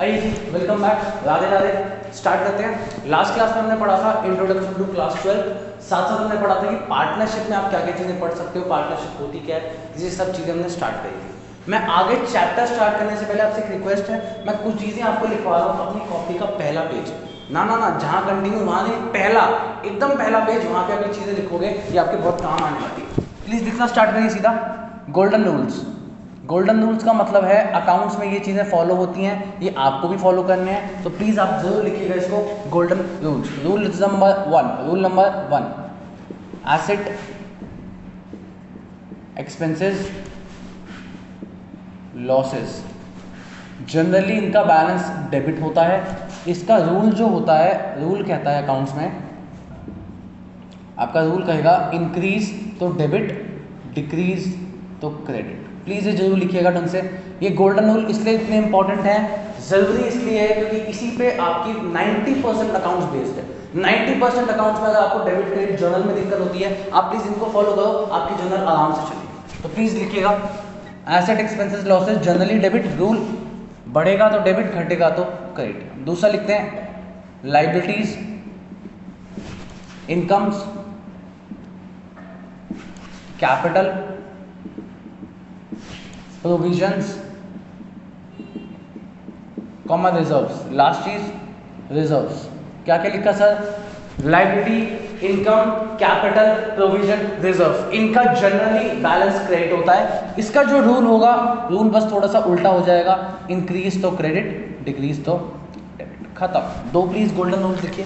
आइए जी, welcome back. Radhe Radhe. Start करते हैं। लास्ट क्लास में हमने पढ़ा था इंट्रोडक्शन टू क्लास 12। साथ साथ हमने पढ़ा था कि पार्टनरशिप में आप क्या क्या चीज़ें पढ़ सकते हो, पार्टनरशिप होती क्या है, ये सब चीज़ें हमने स्टार्ट करी थी। मैं आगे चैप्टर स्टार्ट करने से पहले आपसे एक रिक्वेस्ट है, मैं कुछ चीज़ें आपको लिखवा रहा हूँ अपनी कॉपी का पहला पेज। ना ना ना, जहाँ कंटिन्यू वहाँ नहीं, पहला एकदम पहला पेज, वहाँ पे अगर चीज़ें लिखोगे ये आपके बहुत काम आने वाली है। प्लीज़ लिखना स्टार्ट करिए सीधा। Golden rules. गोल्डन रूल्स का मतलब है अकाउंट्स में ये चीज़ें फॉलो होती हैं, ये आपको भी फॉलो करने हैं, तो प्लीज़ आप जरूर लिखिएगा इसको। Golden rules. Rule number one, asset expenses losses, generally इनका बैलेंस डेबिट होता है। इसका रूल जो होता है, रूल कहता है अकाउंट्स में, आपका रूल कहेगा इंक्रीज तो डेबिट, डिक्रीज तो क्रेडिट। प्लीज़ ये जरूर लिखिएगा ढंग से। ये गोल्डन रूल इसलिए इतने इंपॉर्टेंट है, जरूरी इसलिए है क्योंकि इसी पे आपकी 90% अकाउंट्स बेस्ड है। 90% अकाउंट्स में अगर आपको डेबिट क्रेडिट जर्नल में दिक्कत होती है, आप प्लीज़ इनको फॉलो करो, आपकी जर्नल आराम से चलेगी। तो प्लीज़ लिखिएगा asset expenses losses, generally debit, rule बढ़ेगा तो डेबिट, घटेगा तो क्रेडिट। दूसरा लिखते हैं liabilities, incomes, capital, provisions, comma reserves. Last चीज रिजर्व्स। क्या क्या लिखा sir? Liability, income, capital, provision, reserves. इनका जनरली बैलेंस क्रेडिट होता है। इसका जो रूल होगा, रूल बस थोड़ा सा उल्टा हो जाएगा, इंक्रीज तो क्रेडिट, डिक्रीज तो डेबिट। खत्म। दो प्लीज गोल्डन रूल लिखिए,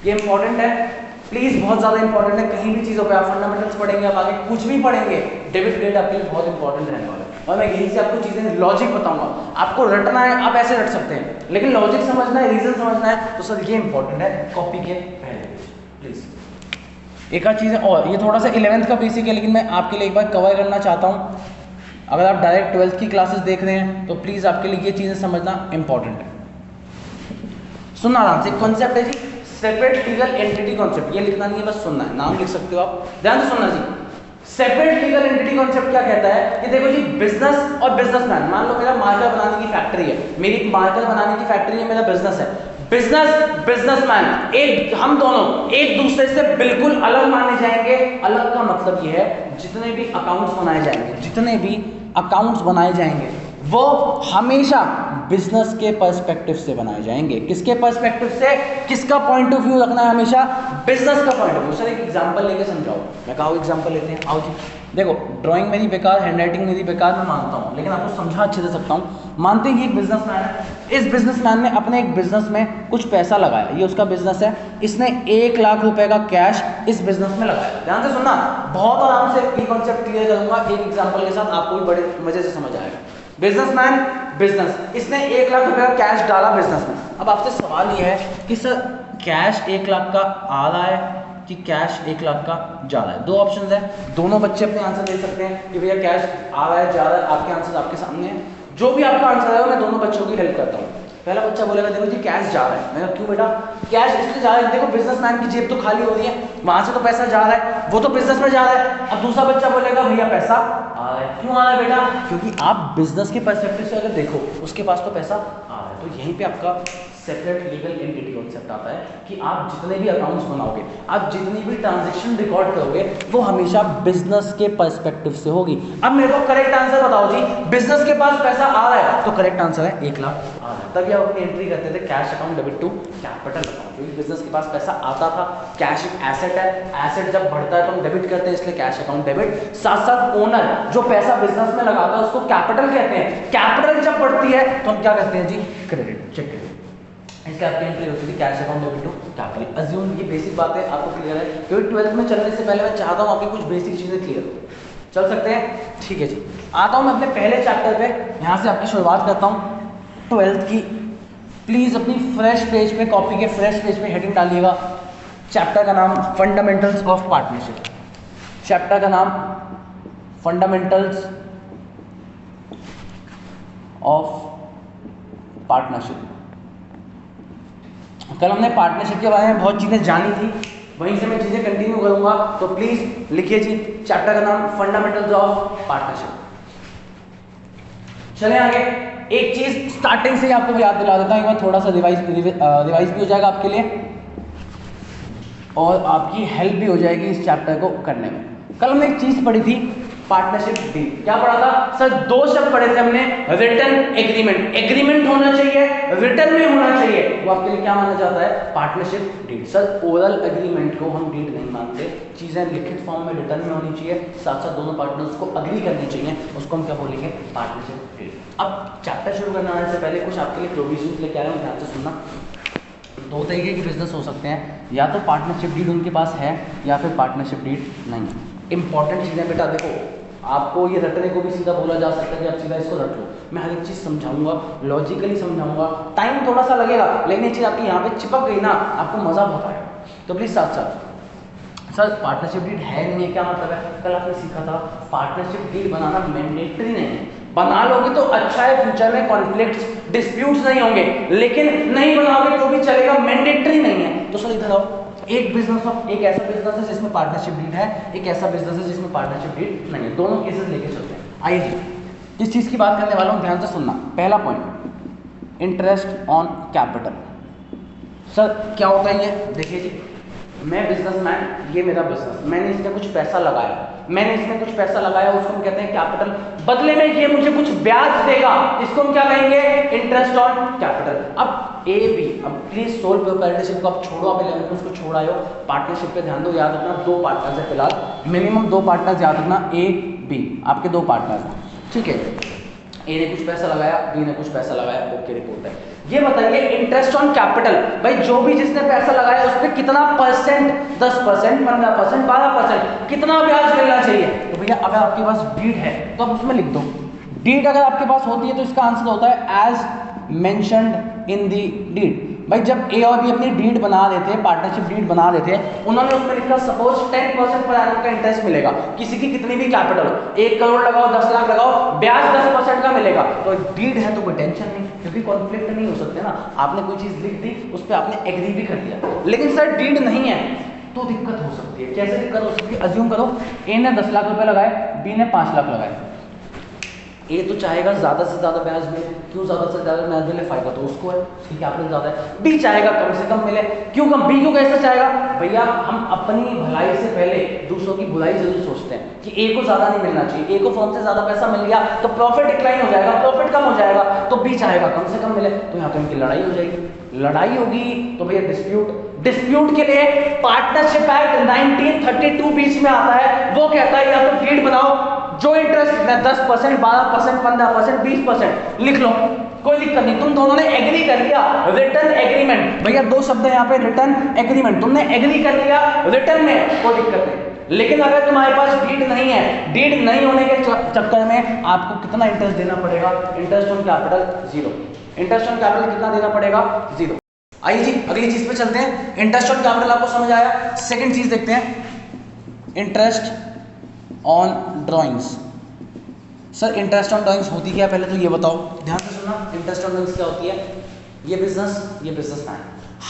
ये इंपॉर्टेंट है प्लीज, बहुत ज्यादा इंपॉर्टेंट है। कहीं भी चीजों पे आप फंडामेंटल्स पढ़ेंगे, आप आगे कुछ भी पढ़ेंगे, डेबिट क्रेडिट आपके लिए बहुत इंपॉर्टेंट रहने वाला है। और मैं यहीं से आपको चीजें लॉजिक बताऊंगा। आपको रटना है, आप ऐसे रट सकते हैं, लेकिन लॉजिक समझना है, रीजन समझना है, तो सर ये इंपॉर्टेंट है कॉपी के पहले पेज। प्लीज एक आध चीजें और, ये थोड़ा सा 11th का बेसिक है, लेकिन मैं आपके लिए एक बार कवर करना चाहता हूँ। अगर आप डायरेक्ट 12th की क्लासेस देख रहे हैं तो प्लीज आपके लिए ये चीजें समझना इंपॉर्टेंट है। सुनना आराम से। कॉन्सेप्ट है जी सेपरेट लीगल एंटिटी कॉन्सेप्ट। ये लिखना नहीं है, बस सुनना है, नाम लिख सकते हो आप, ध्यान से सुनना जी। सेपरेट लीगल एंटिटी कॉन्सेप्ट क्या कहता है कि देखो जी, बिजनेस और बिजनेसमैन, मान लो मेरा मार्कर बनाने की फैक्ट्री है, मेरी मार्कर बनाने की फैक्ट्री है, मेरा बिजनेस है। बिजनेस बिजनेसमैन, एक हम दोनों एक दूसरे से बिल्कुल अलग माने जाएंगे। अलग का मतलब ये है जितने भी अकाउंट्स बनाए जाएंगे, जितने भी अकाउंट्स बनाए जाएंगे वो हमेशा बिजनेस के पर्सपेक्टिव से बनाए जाएंगे। किसके पर्सपेक्टिव से? किसका पॉइंट ऑफ व्यू रखना है? हमेशा बिजनेस का पॉइंट ऑफ व्यू। सर एक एग्जांपल लेके समझाओ। मैं कहा एग्जांपल लेते हैं, आओ जी। देखो ड्राइंग मेरी बेकार, हैंडराइटिंग मेरी बेकार, मैं मानता हूँ, लेकिन आपको समझा अच्छे से सकता हूँ। मानते हैं ये एक बिजनेसमैन है, इस बिजनेसमैन ने अपने एक बिजनेस में कुछ पैसा लगाया, ये उसका बिजनेस है, इसने 1 लाख रुपए का कैश इस बिजनेस में लगाया। ध्यान से सुनना, बहुत आराम से ये कॉन्सेप्ट क्लियर करूंगा एक एग्जांपल के साथ, आपको भी बड़े मजे से समझ आएगा। बिजनेसमैन, बिजनेस, इसने 1 लाख रुपए का कैश डाला बिजनेस में। अब आपसे सवाल यह है कि सर कैश 1 लाख का आ रहा है कि कैश 1 लाख का जा रहा है? दो ऑप्शन है, दोनों बच्चे अपने आंसर दे सकते हैं कि भैया कैश आ रहा है, जा रहा है। आपके आंसर आपके सामने है, जो भी आपका आंसर है मैं दोनों बच्चों की हेल्प करता हूँ। पहला बच्चा बोलेगा देखो जी कैश जा रहा है। मैंने क्यों बेटा? कैश इसलिए जा रहा है, देखो बिजनेसमैन की जेब तो खाली हो रही है, वहां से तो पैसा जा रहा है, वो तो बिजनेस में जा रहा है। अब दूसरा बच्चा बोलेगा भैया पैसा आ रहा है। क्यों आ रहा है बेटा? क्योंकि आप बिजनेस के पर्सपेक्टिव से अगर देखो, उसके पास तो पैसा आ रहा है। तो यहीं पे आपका सेपरेट लीगल एंटिटी कॉन्सेप्ट आता है कि आप जितने भी अकाउंट्स बनाओगे, आप जितनी भी ट्रांजैक्शन रिकॉर्ड करोगे, वो हमेशा बिजनेस के पर्सपेक्टिव से होगी। अब मेरे को करेक्ट आंसर बताओ जी, बिजनेस के पास पैसा आ रहा है तो करेक्ट आंसर है 1 लाख आ रहा है। तभी आप अपनी एंट्री करते थे cash account debit to capital account, क्योंकि बिजनेस के पास पैसा आता था। कैश एक एसेट है, एसेट जब बढ़ता है तो हम डेबिट करते हैं, इसलिए कैश अकाउंट डेबिट। साथ साथ ओनर जो पैसा बिजनेस में लगाता है उसको कैपिटल कहते हैं। कैपिटल जब बढ़ती है तो हम क्या कहते हैं जी? क्रेडिट। चेक करिए, इसलिए आपकी एंट्री होती थी cash account debit to capital. Assume ये बेसिक बातें आपको क्लियर है, क्योंकि 12th में चलने से पहले मैं चाहता हूँ आपकी कुछ बेसिक चीजें क्लियर हो। चल सकते हैं? ठीक है जी। आता हूँ मैं अपने पहले चैप्टर पे, यहाँ से आपकी शुरुआत करता हूँ 12th की। प्लीज अपनी फ्रेश पेज पे, कॉपी के फ्रेश पेज पे हेडिंग डालिएगा। चैप्टर का नाम फंडामेंटल्स ऑफ पार्टनरशिप। चैप्टर का नाम फंडामेंटल्स ऑफ पार्टनरशिप। कल हमने पार्टनरशिप के बारे में बहुत चीज़ें जानी थी, वहीं से मैं चीज़ें कंटिन्यू करूंगा। तो प्लीज लिखिए जी, चैप्टर का नाम फंडामेंटल्स ऑफ पार्टनरशिप। चलें आगे। एक चीज स्टार्टिंग से ही आपको याद दिला देता हूँ, एक बार थोड़ा सा रिवाइज भी हो जाएगा आपके लिए और आपकी हेल्प भी हो जाएगी इस चैप्टर को करने में। कल हमने एक चीज पढ़ी थी पार्टनरशिप डील। क्या पढ़ा था सर? दो शब्द पढ़े थे हमने, रिटर्न एग्रीमेंट, एग्रीमेंट होना चाहिए, रिटर्न में होना चाहिए, वो आपके लिए क्या माना जाता है? Partnership deed. Sir oral agreement को हम डीड नहीं मानते, चीजें लिखित फॉर्म में रिटर्न में होनी चाहिए, साथ साथ दोनों पार्टनर्स को अग्री करनी चाहिए, उसको हम क्या बोलेंगे? Partnership deed. अब चैप्टर शुरू करने आने से पहले कुछ आपके लिए प्रोविजन लेके आ रहे हैं, ध्यान से सुनना। दो तरीके के बिजनेस हो सकते हैं, या तो पार्टनरशिप डीड उनके पास है या फिर पार्टनरशिप डीड नहीं है। इंपॉर्टेंट चीजें बेटा देखो, आपको ये रटने को भी सीधा बोला जा सकता है कि आप सीधा इसको रट लो, मैं हर एक चीज समझाऊंगा, लॉजिकली समझाऊंगा, टाइम थोड़ा सा लगेगा, लेकिन ये चीज आपकी यहाँ पे चिपक गई ना, आपको मजा बहुत आएगा। तो प्लीज साथ साथ सर पार्टनरशिप डीड है नहीं है, क्या मतलब है? कल आपने सीखा था पार्टनरशिप डीड बनाना मैंडेटरी नहीं है, बना लोगे तो अच्छा है, फ्यूचर में कॉन्फ्लिक्ट्स डिस्प्यूट्स नहीं होंगे, लेकिन नहीं बनाओगे तो भी चलेगा, मैंडेटरी नहीं है। तो सर इधर आओ, एक बिजनेस ऑफ एक ऐसा बिजनेस है जिसमें पार्टनरशिप डीड है, एक ऐसा बिजनेस है जिसमें पार्टनरशिप डीड नहीं है, दोनों केसेस लेके चलते हैं। आइए जी इस चीज की बात करने वाला हूं, ध्यान से सुनना। पहला point interest on capital. Sir क्या होता है ये? देखिए जी, मैं बिजनेसमैन, ये मेरा बिजनेस, मैंने इसमें कुछ पैसा लगाया, उसको हम कहते हैं कैपिटल, बदले में ये मुझे कुछ ब्याज देगा, इसको हम क्या कहेंगे? Interest on capital. अब ए बी, अब प्लीज सोल प्रोप्राइटरशिप को आप छोड़ो, आप 11 में उसको छोड़ आए हो, पार्टनरशिप पे ध्यान दो, याद रखना दो पार्टनर्स है फिलहाल, मिनिमम दो पार्टनर्स याद रखना, ए बी आपके दो पार्टनर्स हैं, ठीक है? ए ने कुछ पैसा लगाया, बी ने कुछ पैसा लगाया, ओके रिपोर्ट है। ये बताइए इंटरेस्ट ऑन कैपिटल, भाई जो भी जिसने पैसा लगाया उस पर कितना परसेंट, 10%, 15%, 12%, कितना ब्याज मिलना चाहिए? तो भैया अगर आपके पास डीड है तो आप उसमें लिख दो, डीड अगर आपके पास होती है तो इसका आंसर होता है as mentioned in the deed. भाई जब ए और बी अपनी डीड बना देते हैं, पार्टनरशिप डीड बना देते हैं, उन्होंने उसमें लिखा सपोज 10% पर एनम का इंटरेस्ट मिलेगा, किसी की कितनी भी कैपिटल हो, 1 करोड़ लगाओ, 10 लाख लगाओ, ब्याज 10% का मिलेगा, तो डीड है तो कोई टेंशन नहीं, क्योंकि कॉन्फ्लिक्ट नहीं हो सकते ना, आपने कोई चीज लिख दी, उस पर आपने एग्री भी कर दिया। लेकिन सर डीड नहीं है तो दिक्कत हो सकती है। कैसे दिक्कत हो सकती है? अज्यूम करो ए ने 10 लाख रुपए लगाए, बी ने 5 लाख लगाए, ए तो चाहेगा ज्यादा से ज्यादा ब्याज मिले, क्यों ज्यादा से ज्यादा ब्याज मिले? फायदा तो उसको है, ठीक है, आपने ज्यादा है। बी चाहेगा कम से कम मिले, क्यों कम? बी क्यों कैसे चाहेगा? भैया हम अपनी भलाई से पहले दूसरों की बुराई जरूर सोचते हैं कि ए को ज्यादा नहीं मिलना चाहिए, ए को फर्म से ज्यादा पैसा मिल गया तो प्रॉफिट डिक्लाइन हो जाएगा, प्रॉफिट कम हो जाएगा, तो बी चाहेगा कम से कम मिले, तो यहाँ पे उनकी लड़ाई हो जाएगी। लड़ाई होगी तो भैया डिस्प्यूट के लिए पार्टनरशिप एक्ट 1932 बीच में आता है, वो कहता है या तो डीड बनाओ, जो इंटरेस्ट मैं 10%, 12%, 15%, 20% लिख लो, कोई दिक्कत नहीं, तुम दोनों ने एग्री कर लिया, रिटर्न एग्रीमेंट। भैया दो शब्द है यहाँ पे, रिटर्न एग्रीमेंट, तुमने एग्री कर लिया रिटर्न में, कोई दिक्कत नहीं। लेकिन अगर तुम्हारे पास डीड नहीं है, डीड नहीं होने के चक्कर में आपको कितना इंटरेस्ट देना पड़ेगा? Interest on capital 0। Interest on capital कितना देना पड़ेगा? 0। आइए जी अगली चीज पे चलते हैं। इंटरेस्ट ऑन कैपिटल आपको समझ आया, सेकंड चीज देखते हैं, interest on drawings. Sir interest on drawings होती क्या है पहले तो ये बताओ, ध्यान से सुनना। इंटरेस्ट ऑन ड्राइंग्स क्या होती है? ये बिजनेसमैन,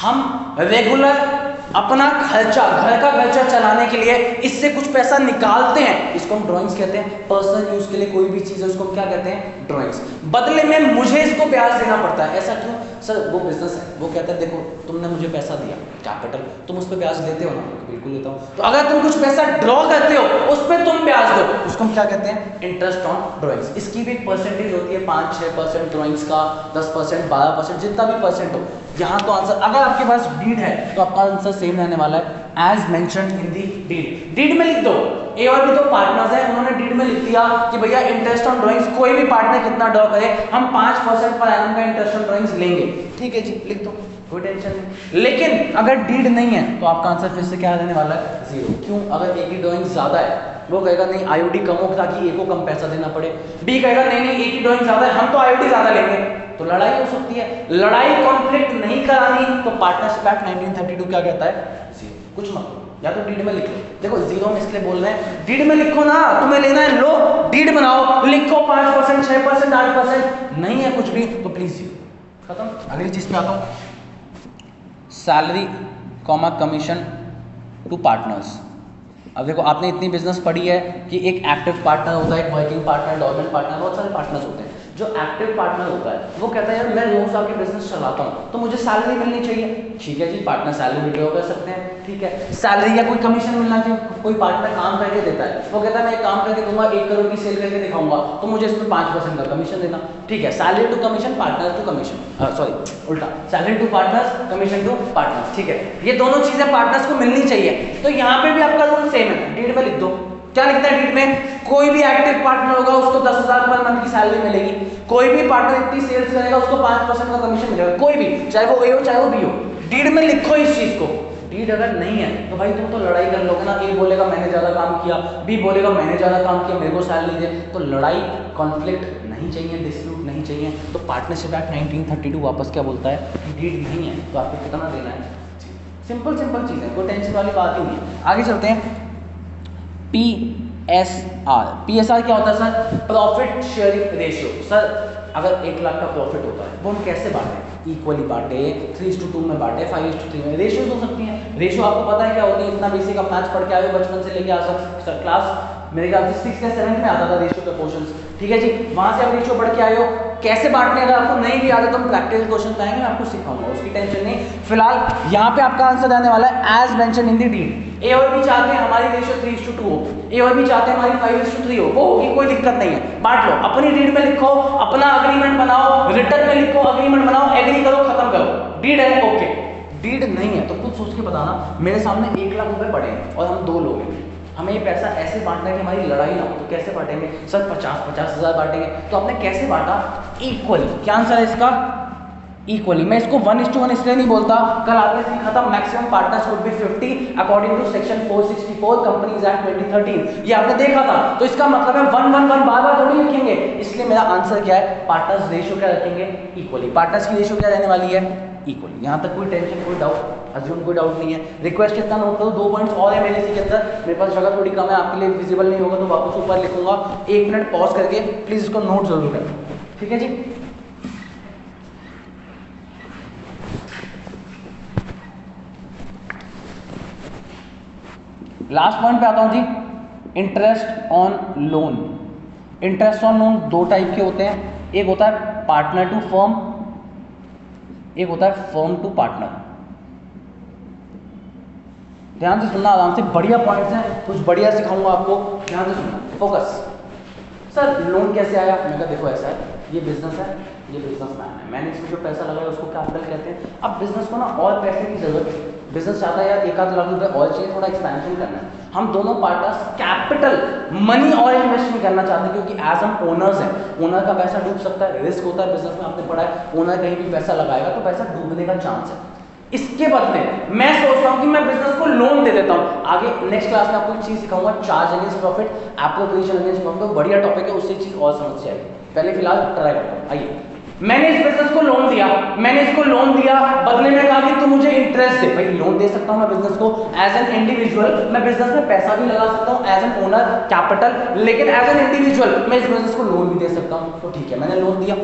हम रेगुलर अपना खर्चा, घर का खर्चा चलाने के लिए इससे कुछ पैसा निकालते हैं, इसको हम ड्राइंग्स कहते हैं। पर्सनल यूज के लिए कोई भी चीज है उसको हम क्या कहते हैं? ड्राइंग्स। बदले में मुझे इसको ब्याज देना पड़ता है, ऐसा क्यों? सर वो बिजनेस है, वो कहता है देखो तुमने मुझे पैसा दिया कैपिटल, तुम उस पर ब्याज लेते हो ना? बिल्कुल लेता हूँ। तो अगर तुम कुछ पैसा ड्रॉ करते हो उस पर तुम ब्याज दो, उसको हम क्या कहते हैं? Interest on drawings. इसकी भी एक परसेंटेज होती है, 5-6% ड्राइंग्स का, 10%, 12%, जितना भी परसेंट हो। यहाँ तो आंसर, अगर आपके पास डीड है तो आपका आंसर सेम रहने वाला है, as mentioned in the deed. Deed में लिख दो, ए और बी तो पार्टनर्स हैं, उन्होंने डीड में लिख दिया कि भैया इंटरेस्ट ऑन ड्राइंग्स, कोई भी पार्टनर कितना ड्रॉ करे हम 5% पर एनम का इंटरेस्ट ऑन ड्राइंग्स लेंगे, ठीक है जी, लिख दो, कोई टेंशन नहीं। लेकिन अगर डीड नहीं है तो आपका आंसर फिर से क्या रहने वाला है? 0। क्यों? अगर ए की ड्राइंग ज्यादा है, वो कहेगा नहीं आईओडी कम हो ताकि ए को कम पैसा देना पड़े, बी कहेगा नहीं ए की ड्राइंग ज्यादा है, हम तो आईओडी ज्यादा लेंगे, तो लड़ाई हो सकती है। लड़ाई कॉन्फ्लिक्ट नहीं करानी तो पार्टनरशिप एक्ट 1932 क्या कहता है? 0। कुछ मत, या तो डीड में लिख लो, देखो 0 में इसलिए बोल रहे हैं, डीड में लिखो ना, तुम्हें लेना है लो डीड बनाओ, लिखो 5%, 6%, 8%, नहीं है कुछ भी तो प्लीज 0, खत्म। अगली चीज पे आता हूं, salary comma commission to partners. अब देखो आपने इतनी बिजनेस पढ़ी है कि एक एक्टिव पार्टनर होता है, एक वर्किंग पार्टनर, डोमिनेंट पार्टनर, बहुत सारे पार्टनर्स होते हैं। जो एक्टिव पार्टनर होता है वो कहता है यार मैं 2 साल के बिजनेस चलाता हूँ तो मुझे सैलरी मिलनी चाहिए। ठीक है जी, पार्टनर सैलरी विड्रॉ कर सकते हैं, ठीक है। सैलरी या कोई कमीशन मिलना चाहिए, कोई पार्टनर काम करके देता है, वो कहता है मैं एक काम करके दूंगा, 1 करोड़ की सेल करके दिखाऊंगा तो मुझे इसमें 5% का कमीशन देना। ठीक है, salary to commission, partner to commission, sorry उल्टा, salary to partners, commission to partners. ठीक है, ये दोनों चीजें पार्टनर्स को मिलनी चाहिए। तो यहाँ पे भी आपका रूल सेम है, डीड में लिख दो। क्या लिखता है डीड में? कोई भी एक्टिव पार्टनर होगा उसको 10,000 पर मंथ की सैलरी मिलेगी, कोई भी पार्टनर इतनी सेल्स करेगा उसको 5% का कमीशन मिलेगा, कोई भी, चाहे वो ए हो चाहे वो बी हो। डीड में लिखो इस चीज को। डीड अगर नहीं है तो भाई तुम तो लड़ाई कर लोगे ना, ए बोलेगा मैंने ज्यादा काम किया, बी बोलेगा मैंने ज्यादा काम किया, मेरे को सैलरी दे, तो लड़ाई, कॉन्फ्लिक्ट नहीं चाहिए, डिस्प्यूट नहीं चाहिए। तो पार्टनरशिप एक्ट 1932 वापस क्या बोलता है कि डीड नहीं है तो आपको कितना देना है। सिंपल सिंपल चीज है, कोई टेंशन वाली बात ही नहीं है। आगे चलते हैं। PSR, PSR क्या होता है sir? Profit sharing ratio. Sir अगर 1 लाख का प्रॉफिट होता है वो हम कैसे बांटे? इक्वली बांटे, 3:2 में बांटे, 5:3 में। रेशियोज हो सकती हैं। रेशियो आपको पता है क्या होती है? इतना बेसिक आप मैथ्स पढ़ के आए हो बचपन से लेके आ सर क्लास मेरे ख्याल से 6th या 7th में आता था रेशियो के क्वेश्चंस। ठीक है जी, वहां से आप रेशियो पढ़ के आए हो। कैसे बांटने अगर आपको नहीं भी आता तो हम प्रैक्टिकल क्वेश्चन आएंगे, मैं आपको सिखाऊंगा, उसकी टेंशन नहीं। फिलहाल यहाँ पे आपका आंसर आने वाला है as mentioned in the deed. A और बी चाहते हैं हमारी रेशियो 3:2 हो, ए और बी चाहते हैं हमारी 5:3 हो, वो होगी, कोई दिक्कत नहीं है। बांट लो, अपनी डीड में लिखो, अपना अग्रीमेंट बनाओ, रिटर्न में लिखो, अग्रीमेंट बनाओ, एग्री करो, खत्म करो। डीड है ओके, डीड नहीं है तो खुद सोच के बताना। मेरे सामने 1 लाख रुपए पड़े हैं और हम 2 लोग हैं, हमें ये पैसा ऐसे बांटना है कि हमारी लड़ाई ना हो, तो कैसे बांटेंगे सर? 50-50 हज़ार बांटेंगे। तो आपने कैसे बांटा? इक्वली। क्या आंसर है इसका? इक्वली। मैं इसको 1:1 इसलिए नहीं बोलता, कल आपने सीखा था maximum partners would be 50 according to section 464 companies act 2013, ये आपने देखा था। तो इसका मतलब है 1:1 बार-बार थोड़ी लिखेंगे, इसलिए मेरा आंसर क्या है? पार्टनर्स रेशियो क्या रखेंगे? इक्वली। पार्टनर्स की रेशियो क्या रहने वाली है? इक्वली। यहाँ तक कोई टेंशन, कोई डाउट, अज्यूम कोई डाउट नहीं है। रिक्वेस्ट इतना नोट करो, 2 पॉइंट्स और है मेरे इसी के अंदर, मेरे पास जगह थोड़ी कम है, आपके लिए विजिबल नहीं होगा तो वापस ऊपर लिखूंगा। 1 मिनट पॉज करके प्लीज इसको नोट जरूर करें, ठीक है जी। लास्ट पॉइंट पे आता हूं जी, interest on loan. Interest on loan 2 type के होते हैं, एक होता है पार्टनर टू फर्म, एक होता है फर्म टू पार्टनर। ध्यान से सुनना, आराम से, बढ़िया पॉइंट्स हैं, कुछ बढ़िया सिखाऊंगा आपको, ध्यान से सुनना, फोकस। सर लोन कैसे आया? मैं कहा देखो ऐसा है, ये बिजनेस है, ये बिजनेसमैन है, मैंने इसमें जो पैसा लगाया उसको कैपिटल कहते हैं। अब बिजनेस को ना और पैसे की जरूरत है, बिजनेस चाहता है यार 1-8 लाख रुपए और चाहिए, थोड़ा एक्सपेंशन करना है। हम दोनों पार्टनर्स कैपिटल मनी और इन्वेस्ट नहीं करना चाहते, क्योंकि एज हम ओनर्स हैं, ओनर का पैसा डूब सकता है, रिस्क होता है बिजनेस में, आपने पढ़ा है, ओनर कहीं भी पैसा लगाएगा तो पैसा डूबने का चांस है। इसके बदले मैं सोच रहा हूं कि मैं बिजनेस को लोन दे देता हूं। आगे नेक्स्ट क्लास में आपको एक चीज सिखाऊंगा, charge against profit, appropriation against profit, बढ़िया टॉपिक है, उससे चीज और समझ से आएगी। पहले फिलहाल ट्राई करता हूं। आइए, मैंने इस बिजनेस को लोन दिया, मैंने इसको लोन दिया, बदले में कहा कि तू मुझे इंटरेस्ट दे। भाई लोन दे सकता हूं मैं बिजनेस को एज एन इंडिविजुअल, मैं बिजनेस में पैसा भी लगा सकता हूं एज एन ओनर कैपिटल, लेकिन एज एन इंडिविजुअल मैं इस बिजनेस को लोन भी दे सकता हूं। तो ठीक है, मैंने लोन दिया,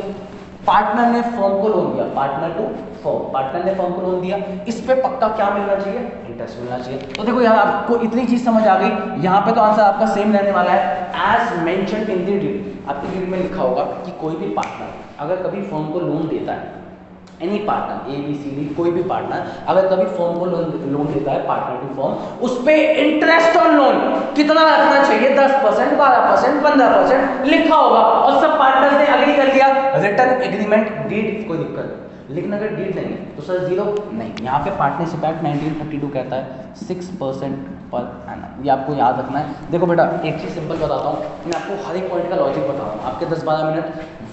पार्टनर ने फर्म को लोन दिया, पार्टनर टू फर्म, पार्टनर ने फर्म को लोन दिया, इस पे पक्का क्या मिलना चाहिए? इंटरेस्ट मिलना चाहिए। तो देखो यार आपको इतनी चीज समझ आ गई, यहाँ पे तो आंसर आपका सेम रहने वाला है, as mentioned in the deed. आपकी डीड में लिखा होगा कि कोई भी पार्टनर अगर कभी फर्म को लोन देता है, एनी पार्टनर ABCD कोई भी पार्टनर अगर कभी फर्म को लोन देता है, पार्टनर टू फर्म, उस पे इंटरेस्ट ऑन लोन कितना रखना चाहिए? 10%, 12%, 15% लिखा होगा, और सब पार्टनर्स ने एग्री कर लिया, रिटर्न एग्रीमेंट, डीड, कोई दिक्कत नहीं। लेकिन अगर डीड नहीं है तो सर 0 नहीं। यहाँ पे पार्टनरशिप एक्ट 1932 कहता है 6% पर एनम, ये आपको याद रखना है। देखो बेटा एक चीज सिंपल बताता हूँ, मैं आपको हर एक पॉइंट का लॉजिक बता रहा हूँ, आपके 10-12 मिनट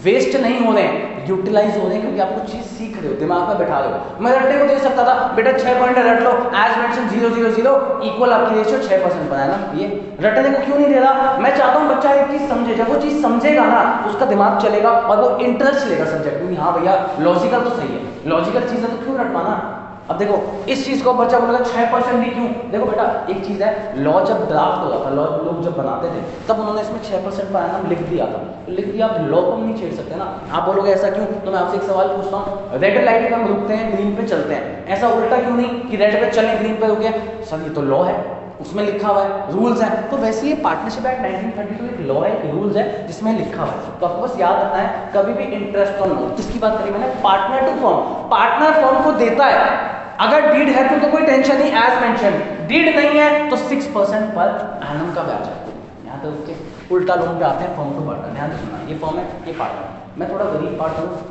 वेस्ट नहीं हो रहे हैं, यूटिलाइज हो रहे हैं, क्योंकि आपको चीज सीख रहे हो, दिमाग में बैठा रहे हो। मैं रटने को दे सकता था, बेटा 6 पॉइंट रट लो, एज मेंशन 000 इक्वल आपकी रेशियो 6% पर एनम, ये रटने को क्यों नहीं दे रहा? मैं चाहता हूँ बच्चा एक चीज समझे, जब वो चीज समझेगा ना उसका दिमाग चलेगा और वो इंटरेस्ट लेगा सब्जेक्ट में। हाँ भैया लॉजिकल तो सही है, लॉजिकल चीज है तो क्यों रटवाना? अब देखो इस चीज को बच्चा बोलेगा 6% ही क्यों? देखो बेटा एक चीज है, लॉ जब ड्राफ्ट होता था, लॉ लोग जब बनाते थे तब उन्होंने इसमें 6% पर एनम लिख दिया था, लिख दिया, आप लॉ को नहीं छेड़ सकते ना। आप बोलोगे ऐसा क्यों? तो मैं आपसे एक सवाल पूछता हूँ, रेड लाइट पे हम रुकते हैं, ग्रीन पे चलते हैं, ऐसा उल्टा क्यों नहीं कि रेड पे चले ग्रीन पे रुके? सर ये तो लॉ है, उसमें लिखा हुआ है, रूल्स है। तो वैसे ये पार्टनरशिप एक्ट 1932 एक लॉ है, एक रूल्स है जिसमें लिखा हुआ है। तो आपको बस याद रखना है कभी भी इंटरेस्ट ऑन लोन, किसकी बात करी मैंने, partner to firm, partner firm को देता है। अगर डीड है तो कोई टेंशन नहीं, एज मेंशन, डीड नहीं है तो 6% पर एनम का ब्याज है। यहाँ तो उसके उल्टा लोन पे आते हैं फर्म टू पार्टनर। ध्यान से सुनना, ये फर्म है, ये पार्टनर। मैं थोड़ा गरीब पार्टनर हूँ,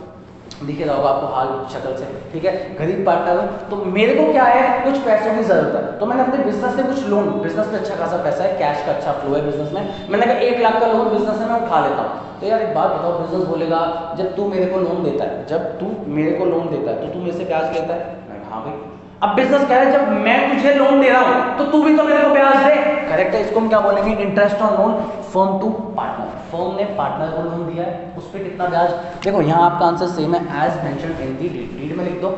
दिखे रहा होगा आपको हाल शक्ल से, ठीक है, गरीब पार्टनर हूँ, तो मेरे को क्या है, कुछ पैसों की जरूरत है, तो मैंने अपने बिजनेस से कुछ लोन, बिजनेस में अच्छा खासा पैसा है, कैश का अच्छा फ्लो है बिजनेस में, मैंने कहा 1 लाख का लोन बिजनेस में मैं उठा लेता हूँ। तो यार एक बात बताओ, बिजनेस बोलेगा जब तू मेरे को लोन देता है, जब तू मेरे को लोन देता है तो तू मेरे से ब्याज लेता है? हाँ भाई। अब बिजनेस कह रहा है जब मैं तुझे लोन दे रहा हूं तो तू भी तो मेरे को ब्याज दे, करेक्ट है। इसको हम क्या बोलेंगे, interest on loan firm to partner. Firm ने पार्टनर को लोन दिया है, उस पर कितना ब्याज, देखो यहाँ आपका आंसर सेम है, as mentioned in the deed. Deed में लिख दो,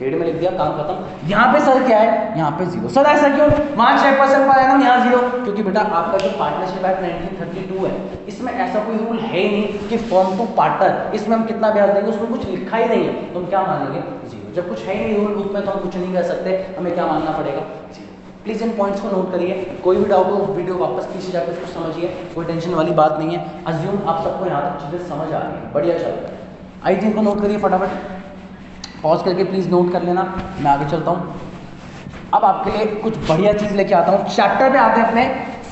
डीड में लिख दिया, काम खत्म। यहाँ पे सर क्या है, यहाँ पे 0। सर ऐसा क्यों, वहां 6% पर एनम, यहाँ 0? क्योंकि बेटा आपका जो पार्टनरशिप एक्ट 1932 है, इसमें ऐसा कोई रूल है ही नहीं कि फर्म टू पार्टनर, इसमें हम कितना ब्याज देंगे, उसमें कुछ लिखा ही नहीं है, तो हम क्या मानेंगे, 0। जब कुछ है ही नहीं रूल बुक में तो हम कुछ नहीं कर सकते, हमें क्या मानना पड़ेगा, 0। प्लीज इन पॉइंट्स को नोट करिए, कोई भी डाउट हो वीडियो वापस पीछे जाकर उसको समझिए, कोई टेंशन वाली बात नहीं है। अज्यूम आप सबको यहाँ तक चीजें समझ आ रही है, बढ़िया चल रहा है। आई थिंक को नोट करिए फटाफट, पॉज करके प्लीज नोट कर लेना, मैं आगे चलता हूँ। अब आपके लिए कुछ बढ़िया चीज लेके आता हूँ, चैप्टर पे आते हैं अपने,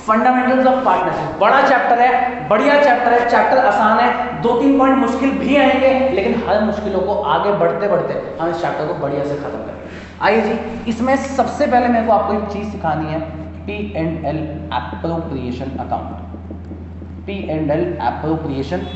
फंडामेंटल्स ऑफ पार्टनरशिप। बड़ा चैप्टर है, बढ़िया चैप्टर है, चैप्टर आसान है, 2-3 पॉइंट मुश्किल भी आएंगे, लेकिन हर मुश्किलों को आगे बढ़ते बढ़ते हम इस चैप्टर को बढ़िया से खत्म करेंगे। आइए जी, इसमें सबसे पहले मेरे को आपको एक चीज सिखानी है, P&L appropriation account. P&L appropriation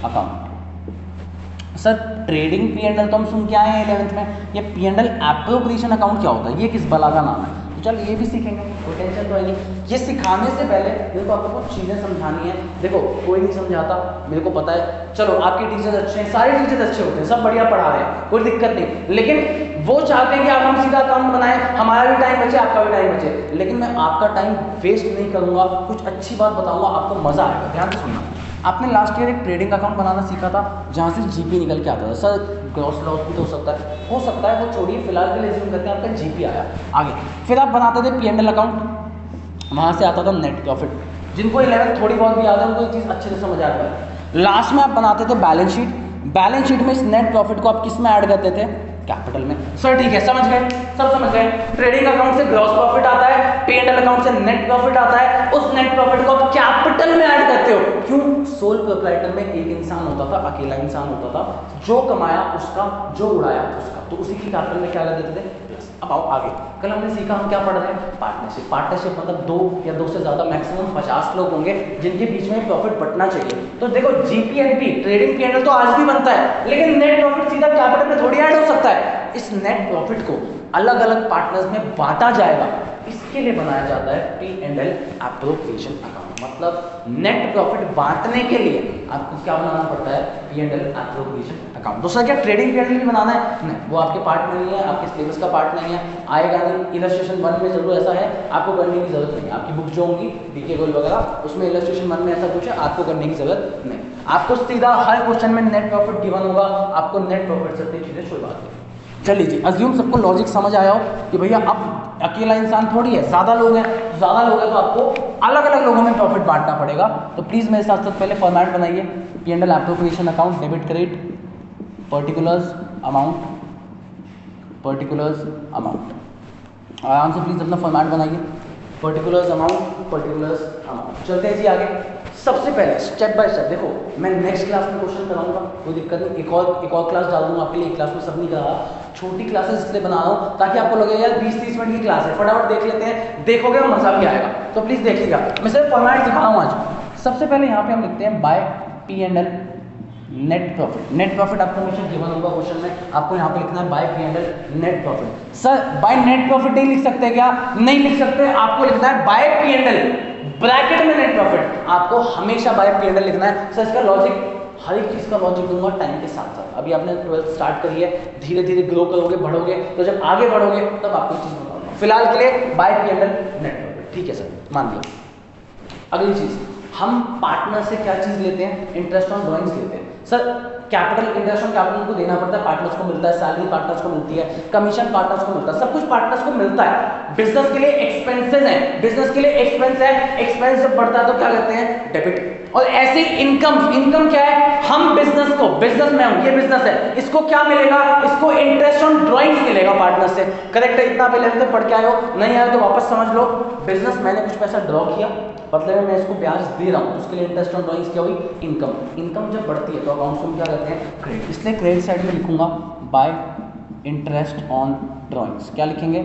account. Sir trading P&L तो हम सुन के आए हैं 11th में, ये P&L एप्रोप्रिएशन अकाउंट क्या होता है, ये किस बला का नाम है, तो चल ये भी सीखेंगे, कोई टेंशन तो है नहीं। ये सिखाने से पहले मेरे को आपको कुछ चीज़ें समझानी है। देखो कोई नहीं समझाता, मेरे को पता है, चलो आपके टीचर्स अच्छे हैं, सारे टीचर्स अच्छे होते हैं, सब बढ़िया पढ़ा रहे हैं, कोई दिक्कत नहीं, लेकिन वो चाहते हैं कि आप हम सीधा अकाउंट बनाएं, हमारा भी टाइम बचे, आपका भी टाइम बचे, लेकिन मैं आपका टाइम वेस्ट नहीं करूंगा, कुछ अच्छी बात बताऊंगा, आपको मजा आएगा। ध्यान से सुनना, आपने लास्ट ईयर एक ट्रेडिंग अकाउंट बनाना सीखा था जहाँ से जीपी निकल के आता था। सर ग्रॉस लॉस भी तो हो सकता है, वो छोड़िए, फिलहाल के लिए assume करते हैं आपका जीपी आया आगे। फिर आप बनाते थे P&L अकाउंट, वहाँ से आता था नेट प्रॉफिट। जिनको 11 थोड़ी बहुत भी याद है उनको ये चीज़ अच्छे से समझ आ रहा है। लास्ट में आप बनाते थे बैलेंस शीट, बैलेंस शीट में इस नेट प्रॉफिट को आप किस में ऐड करते थे, कैपिटल में। सर ठीक है, समझ गए, सब समझ गए। ट्रेडिंग अकाउंट से ग्रॉस प्रॉफिट आता है, P&L अकाउंट से नेट प्रॉफिट आता है, उस नेट प्रॉफिट को आप कैपिटल में ऐड करते हो। क्यों, सोल प्रोप्राइटर में एक इंसान होता था, अकेला इंसान होता था, जो कमाया उसका, जो उड़ाया उसका, तो उसी की कैपिटल में क्या कर देते थे, प्लस। अब आओ आगे, कल हमने सीखा हम क्या पढ़ रहे हैं, पार्टनरशिप। पार्टनरशिप मतलब 2 या 2 से ज्यादा, मैक्सिमम 50 लोग होंगे जिनके बीच में प्रॉफिट बंटना चाहिए। तो देखो जीपीएनपी ट्रेडिंग P&L तो आज भी बनता है, लेकिन नेट प्रॉफिट सीधा कैपिटल में थोड़ी ऐड हो सकता है। इस नेट प्रॉफिट को अलग अलग पार्टनर्स में बांटा जाएगा, इसके लिए बनाया जाता है P&L एप्रोप्रिएशन अकाउंट। मतलब नेट प्रॉफिट बांटने के लिए आपको क्या बनाना पड़ता है, P&L एप्रोप्रिएशन अकाउंट। दूसरा क्या, ट्रेडिंग P&L भी बनाना है, नहीं, वो आपके पार्ट में नहीं है, आपके सिलेबस का पार्ट नहीं है, आएगा नहीं। इलस्ट्रेशन 1 में जरूर ऐसा है, आपको करने की जरूरत नहीं है। आपकी बुक जो होंगी डीके गोल वगैरह, उसमें इलस्ट्रेशन 1 में ऐसा कुछ है, आपको करने की जरूरत नहीं। आपको सीधा हर क्वेश्चन में नेट प्रॉफिट गिवन होगा, आपको नेट प्रॉफिट से अपनी चीजें शुरुआत करें। चलिए जी, अज्यूम सबको लॉजिक समझ आया हो कि भैया अब अकेला इंसान थोड़ी है, ज़्यादा लोग हैं, ज़्यादा लोग हैं तो आपको अलग अलग लोगों में प्रॉफिट बांटना पड़ेगा। तो प्लीज़ मेरे साथ साथ पहले फॉर्मेट बनाइए, P&L appropriation account, debit credit, particulars amount, particulars amount. आराम से प्लीज़ अपना फॉर्मेट बनाइए, पर्टिकुलर्स अमाउंट, पर्टिकुलर्स अमाउंट। चलते हैं जी आगे। सबसे पहले स्टेप बाय स्टेप, देखो मैं नेक्स्ट क्लास में क्वेश्चन कराऊंगा, कोई दिक्कत नहीं, एक और क्लास डाल दूंगा आपके लिए, एक क्लास में सब नहीं करा, छोटी क्लासेस इसलिए बना रहा हूँ ताकि आपको लगे यार 20-30 मिनट की क्लास है, फटाफट देख लेते हैं, देखोगे और मजा भी आएगा। तो प्लीज देखिएगा, मैं सिर्फ फॉर्मेट दिखा रहा हूँ आज। सबसे पहले यहाँ पे हम लिखते हैं by P&L net profit. Net profit आपको हमेशा गिवन होगा क्वेश्चन में, आपको यहाँ पे लिखना है by P&L net profit. Sir by net profit नहीं लिख सकते क्या, नहीं लिख सकते, आपको लिखना है बाय P&L ब्रैकेट में नेट प्रॉफिट, आपको हमेशा बाय P&L लिखना है। सर इसका लॉजिक, हर एक चीज का लॉजिक दूंगा टाइम के साथ साथ। अभी आपने 12th स्टार्ट करी है, धीरे धीरे ग्रो करोगे, बढ़ोगे, तो जब आगे बढ़ोगे तब आपको चीज बताऊंगा। फिलहाल के लिए बाय P&L नेट प्रॉफिट, ठीक है सर, मान लिया। अगली चीज हम पार्टनर से क्या चीज लेते हैं, इंटरेस्ट ऑन ड्रॉइंग्स लेते हैं। Sir capital, interest on capital को देना पड़ता है, पार्टनर्स को मिलता है, सैलरी पार्टनर्स को मिलती है, कमीशन पार्टनर्स को मिलता है, सब कुछ पार्टनर्स को मिलता है। बिजनेस के लिए एक्सपेंसेस है, बिजनेस के लिए एक्सपेंस है, एक्सपेंस जब बढ़ता है तो क्या कहते हैं, डेबिट। और ऐसे इनकम, इनकम क्या है, हम बिजनेस को, बिजनेस में हूं, ये बिजनेस है, इसको क्या मिलेगा, इसको इंटरेस्ट ऑन ड्रॉइंग्स मिलेगा पार्टनर से। करेक्ट है, इतना आप 11th में पढ़ के आए हो, नहीं आए तो वापस समझ लो। बिजनेस मैंने कुछ पैसा ड्रॉ किया, बदले में मैं इसको ब्याज दे रहा हूँ, उसके लिए इंटरेस्ट ऑन ड्रॉइंग्स क्या हुई, इनकम। इनकम जब बढ़ती है तो अकाउंट्स में क्या कहते हैं, क्रेडिट। इसलिए क्रेडिट साइड में लिखूंगा बाय इंटरेस्ट ऑन ड्रॉइंग्स। क्या लिखेंगे,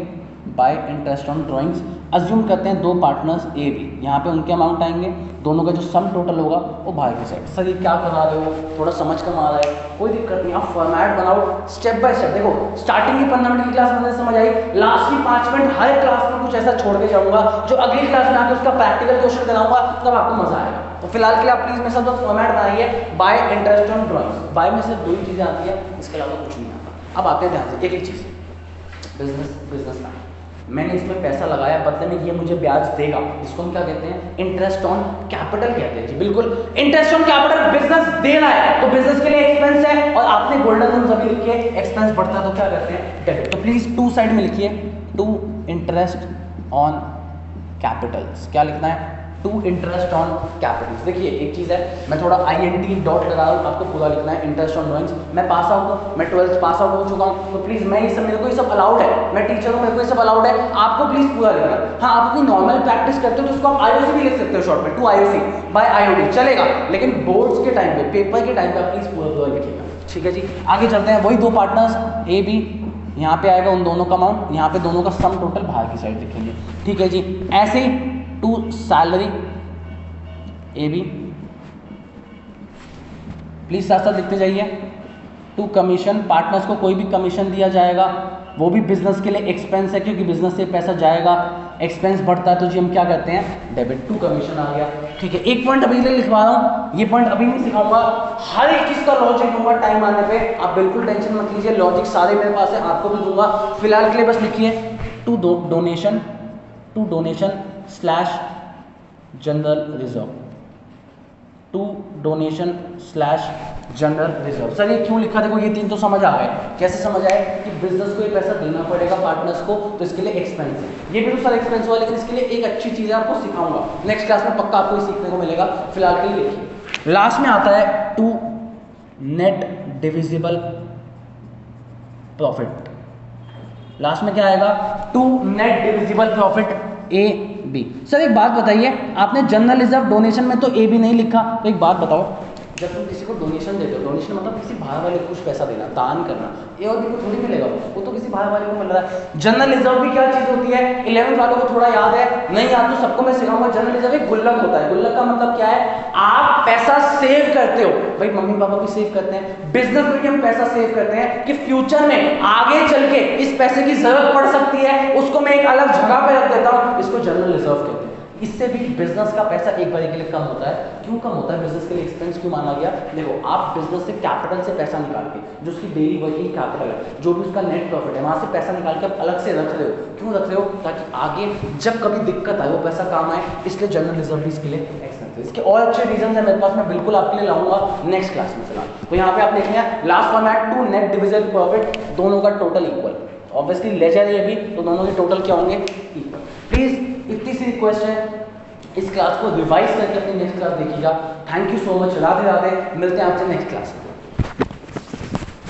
bye interest on drawings. Assume करते हैं दो पार्टनर्स ए बी, यहाँ पे उनके अमाउंट आएंगे, दोनों का जो सम टोटल होगा वो बाहर की साइड। सर ये क्या करा रहे हो, थोड़ा समझ कर आ रहा है, कोई दिक्कत नहीं, आप फॉर्मेट बनाओ स्टेप बाय स्टेप। देखो स्टार्टिंग की 15 मिनट की क्लास में समझ आई, लास्ट की 5 मिनट हर क्लास में कुछ ऐसा छोड़ के जाऊंगा जो अगली क्लास में आके उसका प्रैक्टिकल क्वेश्चन कराऊंगा, तब आपको मजा आएगा। तो फिलहाल के लिए आप प्लीज मेरे साथ फॉर्मेट बनाइए, by interest on drawings. By में सिर्फ 2 ही चीजें आती है, इसके अलावा कुछ नहीं आता। अब आते हैं ध्यान से, एक एक चीज, बिजनेस का मैंने इसमें पैसा लगाया, बदले में ये मुझे ब्याज देगा, इसको हम क्या कहते हैं, इंटरेस्ट ऑन कैपिटल कहते हैं। जी बिल्कुल, इंटरेस्ट ऑन कैपिटल बिजनेस दे रहा है तो बिजनेस के लिए एक्सपेंस है, और आपने गोल्डन रूल्स अभी लिखे, एक्सपेंस बढ़ता है तो क्या कहते हैं, डेबिट। तो प्लीज टू साइड में लिखिए, टू इंटरेस्ट ऑन कैपिटल्स। क्या लिखना है, टू इंटरेस्ट ऑन कैपिटल्स। देखिए एक चीज है, मैं थोड़ा INT डॉट लगा रहा हूँ, आपको पूरा लिखना है इंटरेस्ट ऑन ड्रॉइंग्स। मैं पास आउट हूँ, मैं 12th पास आउट हो चुका हूँ, तो प्लीज मैं ये सब, मेरे को ये सब अलाउड है, मैं टीचर हूँ, मेरे को ये सब अलाउड है, आपको प्लीज पूरा लिखना। हाँ आप अपनी नॉर्मल प्रैक्टिस करते हो तो उसको आप IOC भी लिख सकते हो शॉर्ट में, टू IOC बाय IOD चलेगा, लेकिन बोर्ड्स के टाइम पे, पेपर के टाइम पे आप प्लीज पूरा लिखिएगा। ठीक है जी, आगे चलते हैं। वही दो पार्टनर्स ए बी, यहाँ पे आएगा उन दोनों का अमाउंट, यहाँ पे दोनों का सम टोटल बाहर की साइड लिखेंगे। ठीक है जी, ऐसे ही to salary A B, please साथ साथ लिखते जाइए। टू कमीशन, पार्टनर्स को कोई भी कमीशन दिया जाएगा, वो भी बिजनेस के लिए एक्सपेंस है, क्योंकि बिजनेस से पैसा जाएगा, एक्सपेंस बढ़ता है तो जी हम क्या कहते हैं, डेबिट। टू कमीशन आ गया। ठीक है, एक पॉइंट अभी लिखवा रहा हूँ, ये पॉइंट अभी नहीं सिखाऊंगा, हर एक चीज का लॉजिक दूंगा टाइम आने पे, आप बिल्कुल टेंशन मत लीजिए, लॉजिक सारे मेरे पास है, आपको भी दूंगा। फिलहाल के लिए बस लिखिए to donation slash general reserve, to donation slash general reserve. Sir ये क्यों लिखा, देखो ये 3 तो समझ आ गए। कैसे समझ आए कि बिजनेस को ये पैसा देना पड़ेगा पार्टनर्स को, तो इसके लिए एक्सपेंस है, ये भी तो सर एक्सपेंस हुआ, लेकिन इसके लिए एक अच्छी चीज है, आपको सिखाऊंगा नेक्स्ट क्लास में, पक्का आपको सीखने को मिलेगा। फिलहाल के लिए लिखिए, लास्ट में आता है to net divisible profit. Last में क्या आएगा, to net divisible profit A B. Sir एक बात बताइए, आपने जनरल रिजर्व डोनेशन में तो ए बी नहीं लिखा, तो एक बात बताओ, जब तुम किसी को डोनेशन देते हो, डोनेशन मतलब किसी बाहर वाले को कुछ पैसा देना, दान करना, ए और बी को थोड़ी मिलेगा, वो तो किसी बाहर वाले को मिल रहा है। जनरल रिजर्व भी क्या चीज होती है, 11th वालों को थोड़ा याद है, नहीं याद तो सबको मैं सिखाऊंगा। जनरल रिजर्व एक गुल्लक होता है। गुल्लक का मतलब क्या है, आप पैसा सेव करते हो, भाई मम्मी पापा भी सेव करते हैं, बिजनेस में भी हम पैसा सेव करते हैं कि फ्यूचर में आगे चल के इस पैसे की जरूरत पड़ सकती है, उसको मैं एक अलग जगह पे रख देता हूँ, इसको जनरल रिजर्व कहते हैं। इससे भी बिजनेस का पैसा एक बार के लिए कम होता है। क्यों कम होता है, बिजनेस के लिए एक्सपेंस क्यों माना गया, देखो आप बिजनेस से कैपिटल से पैसा निकाल के, जो उसकी डेली वर्किंग कैपिटल है, जो भी उसका नेट प्रॉफिट है, वहां से पैसा निकाल के आप अलग से रख रहे हो। क्यों रख रहे हो, ताकि आगे जब कभी दिक्कत आए वो पैसा काम आए, इसलिए जनरल रिजर्व भी इसके लिए एक्सपेंस है। इसके और अच्छे रीजन है मेरे पास, मैं बिल्कुल आपके लिए लाऊंगा नेक्स्ट क्लास में। फिलहाल तो यहाँ पे आप देख रहे हैं last format, to net division profit, दोनों का टोटल इक्वल, ऑब्वियसली लेजर ये भी, तो दोनों के टोटल क्या होंगे, इक्वल। प्लीज इतनी सी रिक्वेस्ट है, इस क्लास को रिवाइज करके अपनी नेक्स्ट क्लास देखिएगा। Thank you so much, Radhe Radhe, मिलते हैं आपसे नेक्स्ट क्लास में।